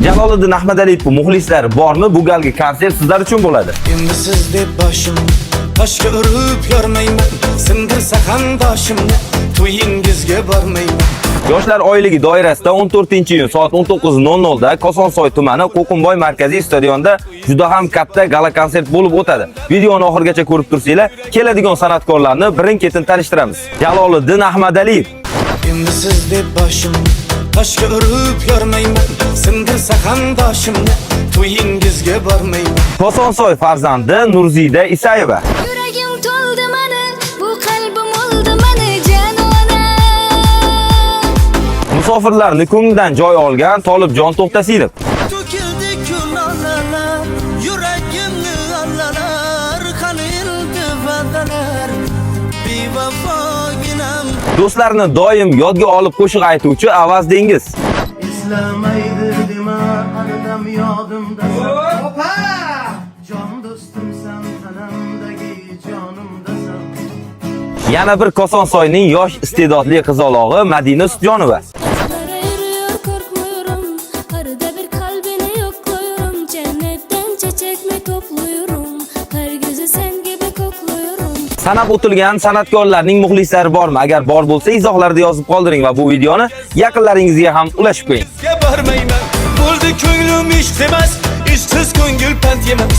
Jaloliddin Ahmadaliyevning muxlislari bormi? Bu galgi konsert sizlar uchun bo'ladi. Endi siz deb boshim toshga urib yormayman, sindirsa qandoshimni to'yingizga bormayman. Yoshlar oyligi doirasida 14-iyun soat 19:00 da Kosonsoy tumani Qo'qonboy markaziy stadionida juda ham katta gala konsert bo'lib o'tadi. Videoni oxirigacha ko'rib tursanglar, keladigan san'atkorlarni birin-ketin tanishtiramiz. Jaloliddin Ahmadaliyev. Endi siz deb boshim toshga urib yormayman, sindirsa qandoshimni to'yingizga bormayman. Kosonsoy farzandi Nurzida Isayeva. Yuragim to'ldi mani, bu qalbim oldi mani janona. Musofirlarni ko'nglidan joy olgan Tolibjon To'xtasinov. To'kildi kunlar, yuragimni allalar, qanildi va'dalar, bevafoginam. Do'stlarni doim yodga olib qo'shiq aytuvchi Avaz Dengiz. Eslamaydi dema, anadam yodimdasan. Opa! Jon do'stimsan, tanamdagi jonimdasan. Yana bir Kosonsoyning yosh iste'dodli qizalog'i Madina Sutjonova. Yürüyor korkmuyorum, arada bir kalbini yokluyorum. Cennetten çiçek mi topluyorum, her gece sen gibi kokluyorum. Sanab o'tilgan san'atkorlarning muxlislari bormi? Agar bor bo'lsa, izohlarda yozib qoldiring va bu videoni yaqinlaringizga ham ulashib qo'ying. Bormayman, bo'ldi ko'nglim ish emas, ishsiz ko'ngil pand yemas.